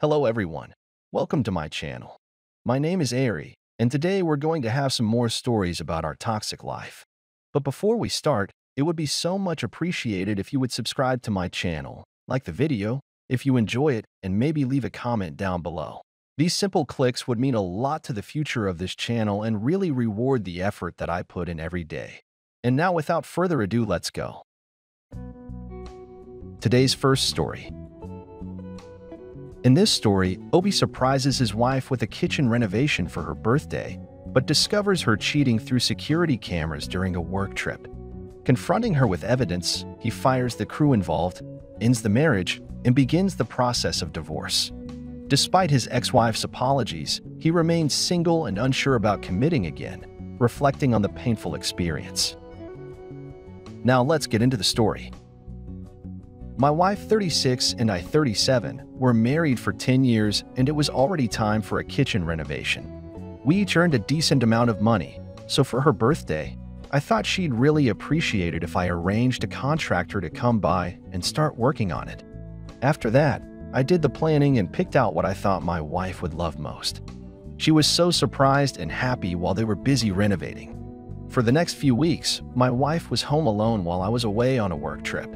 Hello everyone, welcome to my channel. My name is Ari, and today we're going to have some more stories about our toxic life. But before we start, it would be so much appreciated if you would subscribe to my channel, like the video, if you enjoy it, and maybe leave a comment down below. These simple clicks would mean a lot to the future of this channel and really reward the effort that I put in every day. And now without further ado, let's go. Today's first story. In this story, Obi surprises his wife with a kitchen renovation for her birthday, but discovers her cheating through security cameras during a work trip. Confronting her with evidence, he fires the crew involved, ends the marriage, and begins the process of divorce. Despite his ex-wife's apologies, he remains single and unsure about committing again, reflecting on the painful experience. Now let's get into the story. My wife, 36, and I, 37, were married for 10 years, and it was already time for a kitchen renovation. We each earned a decent amount of money, so for her birthday, I thought she'd really appreciate it if I arranged a contractor to come by and start working on it. After that, I did the planning and picked out what I thought my wife would love most. She was so surprised and happy while they were busy renovating. For the next few weeks, my wife was home alone while I was away on a work trip.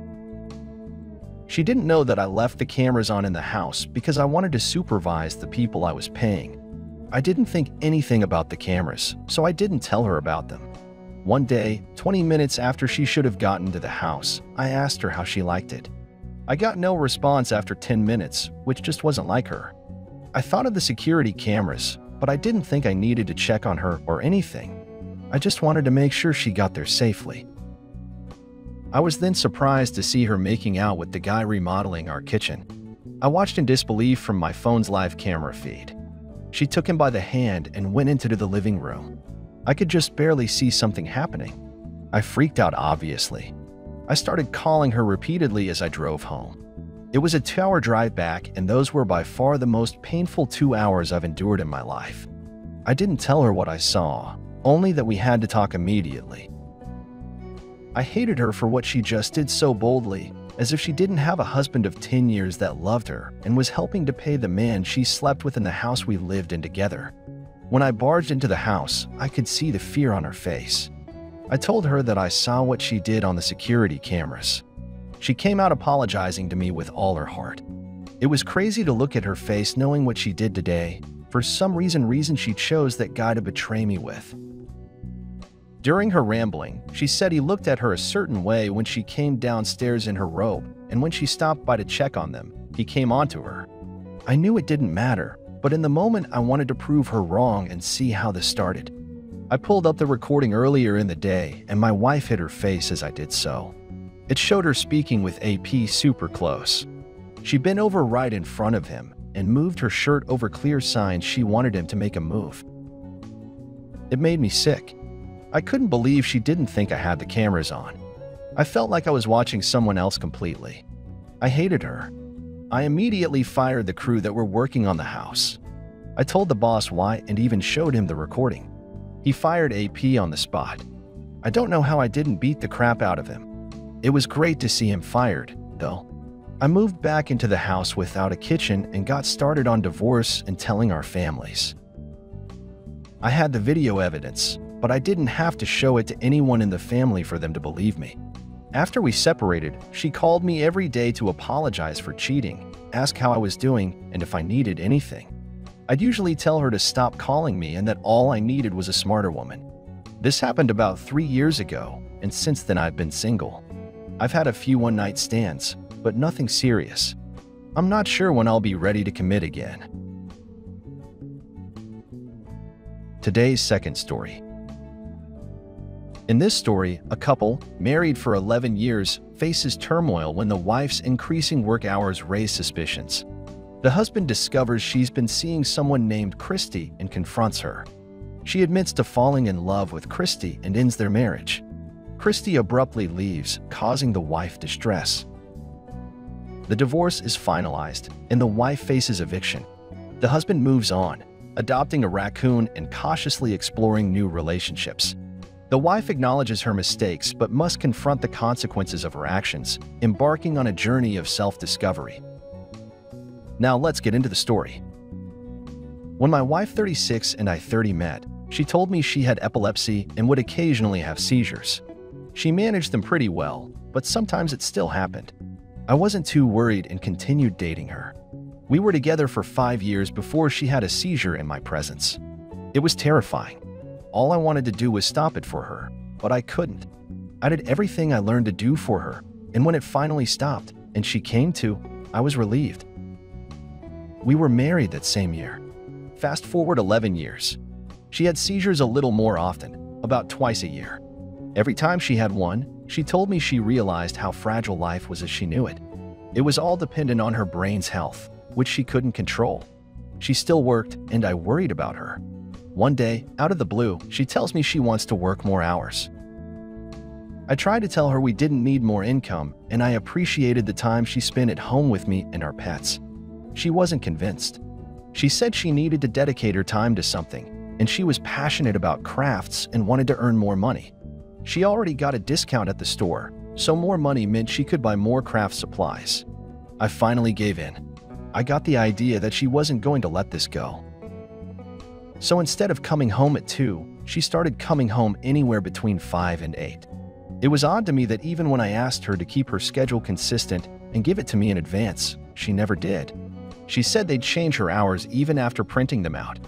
She didn't know that I left the cameras on in the house because I wanted to supervise the people I was paying. I didn't think anything about the cameras, so I didn't tell her about them. One day, 20 minutes after she should have gotten to the house, I asked her how she liked it. I got no response after 10 minutes, which just wasn't like her. I thought of the security cameras, but I didn't think I needed to check on her or anything. I just wanted to make sure she got there safely. I was then surprised to see her making out with the guy remodeling our kitchen. I watched in disbelief from my phone's live camera feed. She took him by the hand and went into the living room. I could just barely see something happening. I freaked out, obviously. I started calling her repeatedly as I drove home. It was a 2-hour drive back, and those were by far the most painful 2 hours I've endured in my life. I didn't tell her what I saw, only that we had to talk immediately. I hated her for what she just did so boldly, as if she didn't have a husband of 10 years that loved her and was helping to pay the man she slept with in the house we lived in together. When I barged into the house, I could see the fear on her face. I told her that I saw what she did on the security cameras. She came out apologizing to me with all her heart. It was crazy to look at her face knowing what she did today. For some reason she chose that guy to betray me with. During her rambling, she said he looked at her a certain way when she came downstairs in her robe, and when she stopped by to check on them, he came onto her. I knew it didn't matter, but in the moment I wanted to prove her wrong and see how this started. I pulled up the recording earlier in the day, and my wife hid her face as I did so. It showed her speaking with AP super close. She bent over right in front of him and moved her shirt over clear signs she wanted him to make a move. It made me sick. I couldn't believe she didn't think I had the cameras on. I felt like I was watching someone else completely. I hated her. I immediately fired the crew that were working on the house. I told the boss why and even showed him the recording. He fired AP on the spot. I don't know how I didn't beat the crap out of him. It was great to see him fired, though. I moved back into the house without a kitchen and got started on divorce and telling our families. I had the video evidence, but I didn't have to show it to anyone in the family for them to believe me. After we separated, she called me every day to apologize for cheating, ask how I was doing, and if I needed anything. I'd usually tell her to stop calling me and that all I needed was a smarter woman. This happened about 3 years ago, and since then I've been single. I've had a few one-night stands, but nothing serious. I'm not sure when I'll be ready to commit again. Today's second story. In this story, a couple, married for 11 years, faces turmoil when the wife's increasing work hours raise suspicions. The husband discovers she's been seeing someone named Christy and confronts her. She admits to falling in love with Christy and ends their marriage. Christy abruptly leaves, causing the wife distress. The divorce is finalized, and the wife faces eviction. The husband moves on, adopting a raccoon and cautiously exploring new relationships. The wife acknowledges her mistakes but must confront the consequences of her actions, embarking on a journey of self-discovery. Now let's get into the story. When my wife 36 and I 30 met, she told me she had epilepsy and would occasionally have seizures. She managed them pretty well, but sometimes it still happened. I wasn't too worried and continued dating her. We were together for 5 years before she had a seizure in my presence. It was terrifying. All I wanted to do was stop it for her, but I couldn't. I did everything I learned to do for her, and when it finally stopped and she came to, I was relieved. We were married that same year. Fast forward 11 years. She had seizures a little more often, about twice a year. Every time she had one, she told me she realized how fragile life was as she knew it. It was all dependent on her brain's health, which she couldn't control. She still worked, and I worried about her. One day, out of the blue, she tells me she wants to work more hours. I tried to tell her we didn't need more income, and I appreciated the time she spent at home with me and our pets. She wasn't convinced. She said she needed to dedicate her time to something, and she was passionate about crafts and wanted to earn more money. She already got a discount at the store, so more money meant she could buy more craft supplies. I finally gave in. I got the idea that she wasn't going to let this go. So instead of coming home at 2, she started coming home anywhere between 5 and 8. It was odd to me that even when I asked her to keep her schedule consistent and give it to me in advance, she never did. She said they'd change her hours even after printing them out.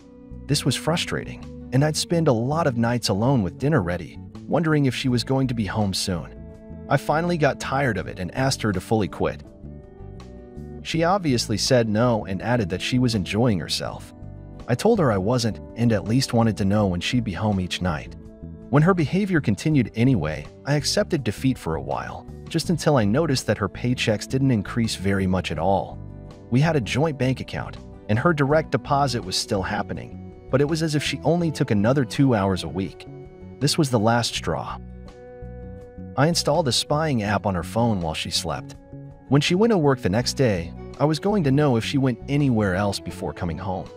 This was frustrating, and I'd spend a lot of nights alone with dinner ready, wondering if she was going to be home soon. I finally got tired of it and asked her to fully quit. She obviously said no and added that she was enjoying herself. I told her I wasn't and at least wanted to know when she'd be home each night. When her behavior continued anyway, I accepted defeat for a while, just until I noticed that her paychecks didn't increase very much at all. We had a joint bank account, and her direct deposit was still happening, but it was as if she only took another 2 hours a week. This was the last straw. I installed a spying app on her phone while she slept. When she went to work the next day, I was going to know if she went anywhere else before coming home.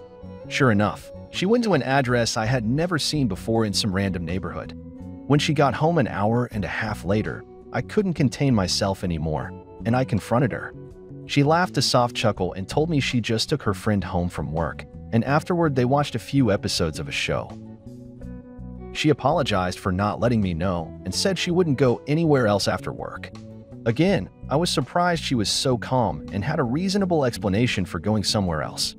Sure enough, she went to an address I had never seen before in some random neighborhood. When she got home an hour and a half later, I couldn't contain myself anymore, and I confronted her. She laughed a soft chuckle and told me she just took her friend home from work, and afterward they watched a few episodes of a show. She apologized for not letting me know and said she wouldn't go anywhere else after work. Again, I was surprised she was so calm and had a reasonable explanation for going somewhere else.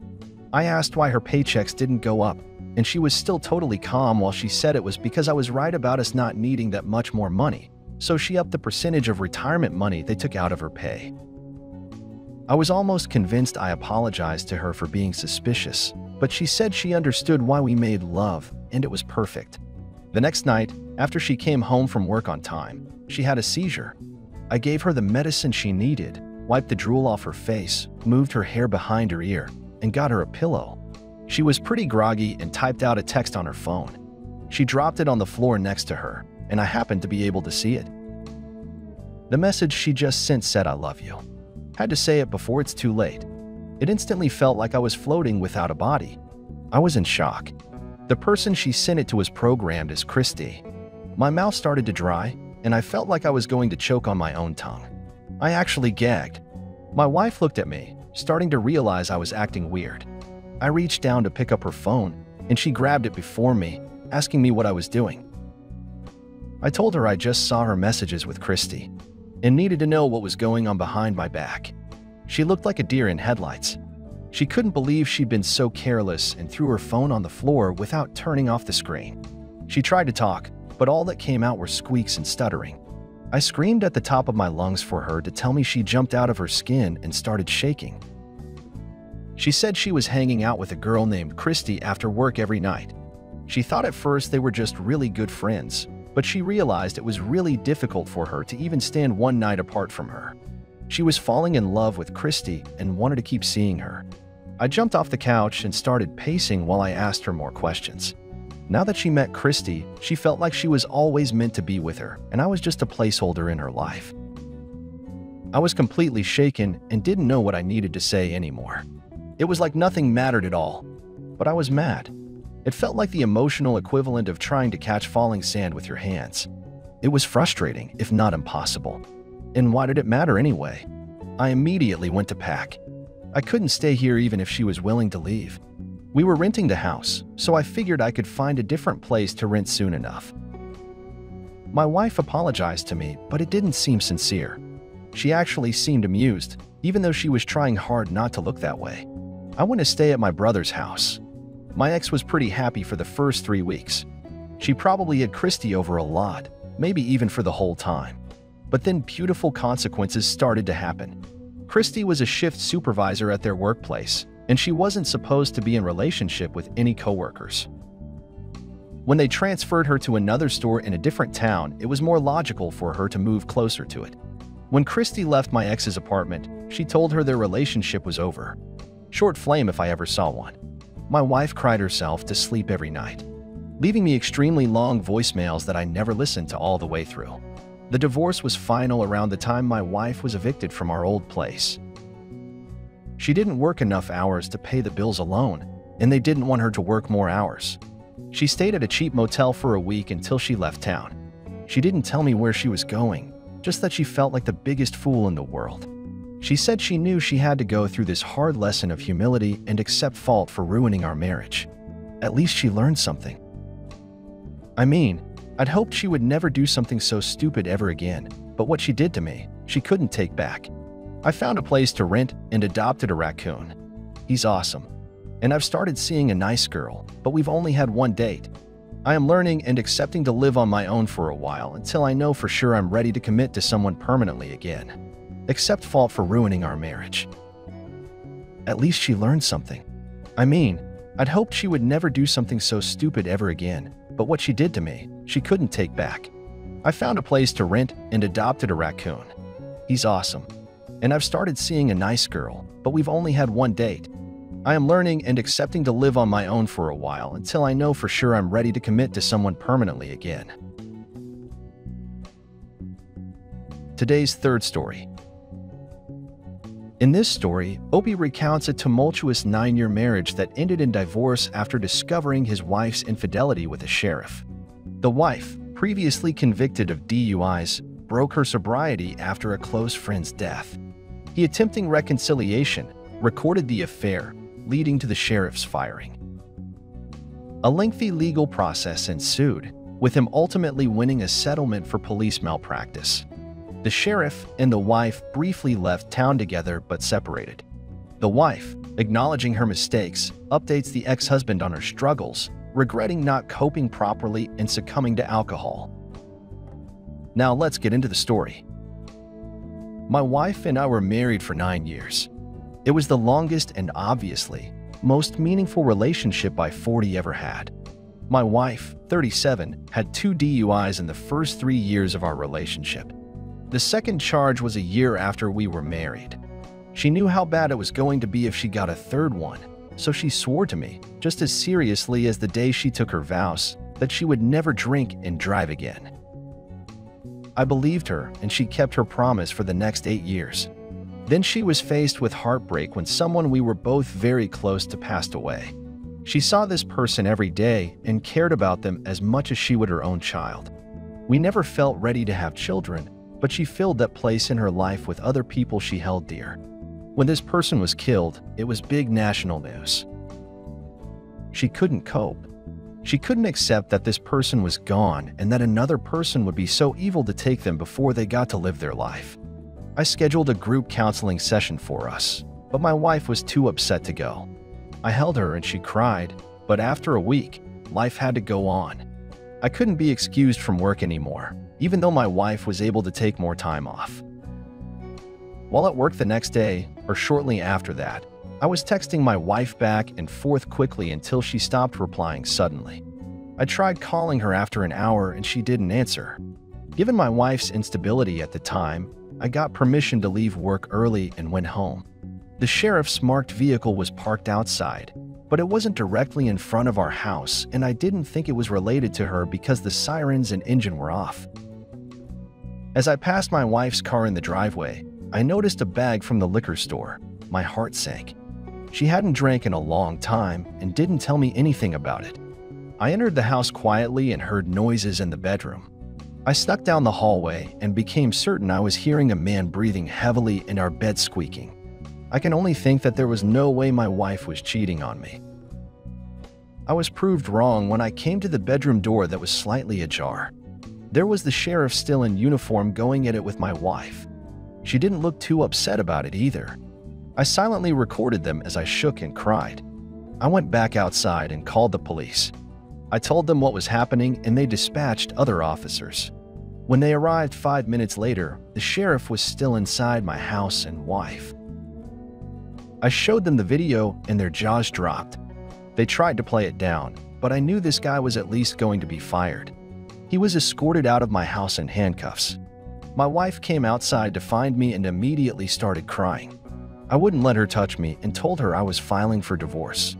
I asked why her paychecks didn't go up, and she was still totally calm while she said it was because I was right about us not needing that much more money, so she upped the percentage of retirement money they took out of her pay. I was almost convinced I apologized to her for being suspicious, but she said she understood why we made love, and it was perfect. The next night, after she came home from work on time, she had a seizure. I gave her the medicine she needed, wiped the drool off her face, moved her hair behind her ear, and got her a pillow. She was pretty groggy and typed out a text on her phone. She dropped it on the floor next to her, and I happened to be able to see it. The message she just sent said, "I love you." Had to say it before it's too late. It instantly felt like I was floating without a body. I was in shock. The person she sent it to was programmed as Christy. My mouth started to dry, and I felt like I was going to choke on my own tongue. I actually gagged. My wife looked at me, starting to realize I was acting weird. I reached down to pick up her phone, and she grabbed it before me, asking me what I was doing. I told her I just saw her messages with Christy and needed to know what was going on behind my back. She looked like a deer in headlights. She couldn't believe she'd been so careless and threw her phone on the floor without turning off the screen. She tried to talk, but all that came out were squeaks and stuttering. I screamed at the top of my lungs for her to tell me she jumped out of her skin and started shaking. She said she was hanging out with a girl named Christy after work every night. She thought at first they were just really good friends, but she realized it was really difficult for her to even stand one night apart from her. She was falling in love with Christy and wanted to keep seeing her. I jumped off the couch and started pacing while I asked her more questions. Now that she met Christy, she felt like she was always meant to be with her, and I was just a placeholder in her life. I was completely shaken and didn't know what I needed to say anymore. It was like nothing mattered at all, but I was mad. It felt like the emotional equivalent of trying to catch falling sand with your hands. It was frustrating, if not impossible. And why did it matter anyway? I immediately went to pack. I couldn't stay here even if she was willing to leave. We were renting the house, so I figured I could find a different place to rent soon enough. My wife apologized to me, but it didn't seem sincere. She actually seemed amused, even though she was trying hard not to look that way. I went to stay at my brother's house. My ex was pretty happy for the first 3 weeks. She probably had Christy over a lot, maybe even for the whole time. But then beautiful consequences started to happen. Christy was a shift supervisor at their workplace, and she wasn't supposed to be in relationship with any coworkers. When they transferred her to another store in a different town, it was more logical for her to move closer to it. When Christy left my ex's apartment, she told her their relationship was over. Short flame if I ever saw one. My wife cried herself to sleep every night, leaving me extremely long voicemails that I never listened to all the way through. The divorce was final around the time my wife was evicted from our old place. She didn't work enough hours to pay the bills alone, and they didn't want her to work more hours. She stayed at a cheap motel for a week until she left town. She didn't tell me where she was going, just that she felt like the biggest fool in the world. She said she knew she had to go through this hard lesson of humility and accept fault for ruining our marriage. At least she learned something. I mean, I'd hoped she would never do something so stupid ever again, but what she did to me, she couldn't take back. I found a place to rent and adopted a raccoon. He's awesome. And I've started seeing a nice girl, but we've only had one date. I am learning and accepting to live on my own for a while until I know for sure I'm ready to commit to someone permanently again. Accept fault for ruining our marriage. At least she learned something. I mean, I'd hoped she would never do something so stupid ever again, but what she did to me, she couldn't take back. I found a place to rent and adopted a raccoon. He's awesome. And I've started seeing a nice girl, but we've only had one date. I am learning and accepting to live on my own for a while until I know for sure I'm ready to commit to someone permanently again. Today's third story. In this story, Opie recounts a tumultuous 9-year marriage that ended in divorce after discovering his wife's infidelity with a sheriff. The wife, previously convicted of DUIs, broke her sobriety after a close friend's death. He attempting reconciliation, recorded the affair, leading to the sheriff's firing. A lengthy legal process ensued, with him ultimately winning a settlement for police malpractice. The sheriff and the wife briefly left town together but separated. The wife, acknowledging her mistakes, updates the ex-husband on her struggles, regretting not coping properly and succumbing to alcohol. Now let's get into the story. My wife and I were married for 9 years. It was the longest and obviously most meaningful relationship I 40 ever had. My wife, 37, had 2 DUIs in the first 3 years of our relationship. The second charge was a year after we were married. She knew how bad it was going to be if she got a third one, so she swore to me, just as seriously as the day she took her vows, that she would never drink and drive again. I believed her, and she kept her promise for the next 8 years. Then she was faced with heartbreak when someone we were both very close to passed away. She saw this person every day and cared about them as much as she would her own child. We never felt ready to have children, but she filled that place in her life with other people she held dear. When this person was killed, it was big national news. She couldn't cope. She couldn't accept that this person was gone and that another person would be so evil to take them before they got to live their life. I scheduled a group counseling session for us, but my wife was too upset to go. I held her and she cried, but after a week, life had to go on. I couldn't be excused from work anymore, even though my wife was able to take more time off. While at work the next day, or shortly after that, I was texting my wife back and forth quickly until she stopped replying suddenly. I tried calling her after an hour and she didn't answer. Given my wife's instability at the time, I got permission to leave work early and went home. The sheriff's marked vehicle was parked outside, but it wasn't directly in front of our house, and I didn't think it was related to her because the sirens and engine were off. As I passed my wife's car in the driveway, I noticed a bag from the liquor store. My heart sank. She hadn't drank in a long time and didn't tell me anything about it. I entered the house quietly and heard noises in the bedroom. I snuck down the hallway and became certain I was hearing a man breathing heavily and our bed squeaking. I can only think that there was no way my wife was cheating on me. I was proved wrong when I came to the bedroom door that was slightly ajar. There was the sheriff still in uniform going at it with my wife. She didn't look too upset about it either. I silently recorded them as I shook and cried. I went back outside and called the police. I told them what was happening and they dispatched other officers. When they arrived 5 minutes later, the sheriff was still inside my house and wife. I showed them the video and their jaws dropped. They tried to play it down, but I knew this guy was at least going to be fired. He was escorted out of my house in handcuffs. My wife came outside to find me and immediately started crying. I wouldn't let her touch me and told her I was filing for divorce.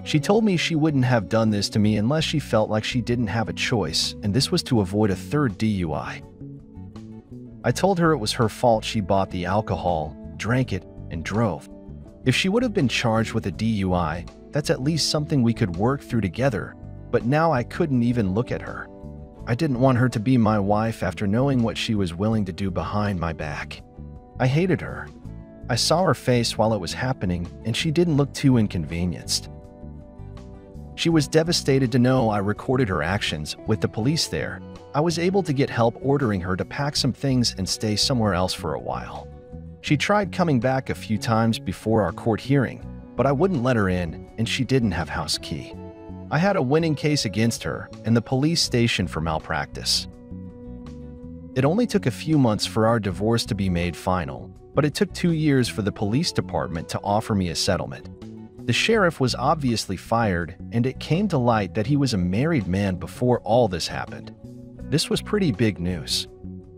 She told me she wouldn't have done this to me unless she felt like she didn't have a choice, and this was to avoid a third DUI. I told her it was her fault she bought the alcohol, drank it, and drove. If she would have been charged with a DUI, that's at least something we could work through together, but now I couldn't even look at her. I didn't want her to be my wife after knowing what she was willing to do behind my back. I hated her. I saw her face while it was happening, and she didn't look too inconvenienced. She was devastated to know I recorded her actions. With the police there, I was able to get help ordering her to pack some things and stay somewhere else for a while. She tried coming back a few times before our court hearing, but I wouldn't let her in, and she didn't have house key. I had a winning case against her and the police station for malpractice. It only took a few months for our divorce to be made final, but it took 2 years for the police department to offer me a settlement. The sheriff was obviously fired, and it came to light that he was a married man before all this happened. This was pretty big news.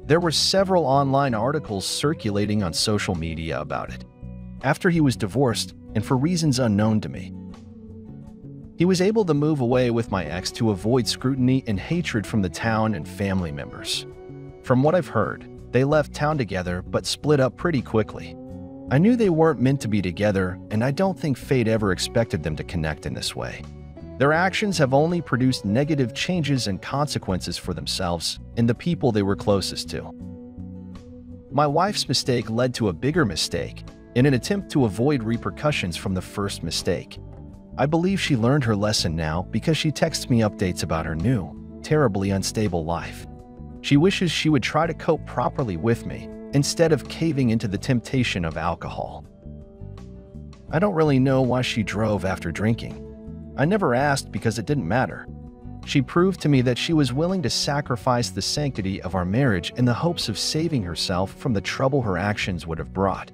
There were several online articles circulating on social media about it. After he was divorced, and for reasons unknown to me, he was able to move away with my ex to avoid scrutiny and hatred from the town and family members. From what I've heard, they left town together but split up pretty quickly. I knew they weren't meant to be together, and I don't think fate ever expected them to connect in this way. Their actions have only produced negative changes and consequences for themselves and the people they were closest to. My wife's mistake led to a bigger mistake in an attempt to avoid repercussions from the first mistake. I believe she learned her lesson now because she texts me updates about her new, terribly unstable life. She wishes she would try to cope properly with me instead of caving into the temptation of alcohol. I don't really know why she drove after drinking. I never asked because it didn't matter. She proved to me that she was willing to sacrifice the sanctity of our marriage in the hopes of saving herself from the trouble her actions would have brought.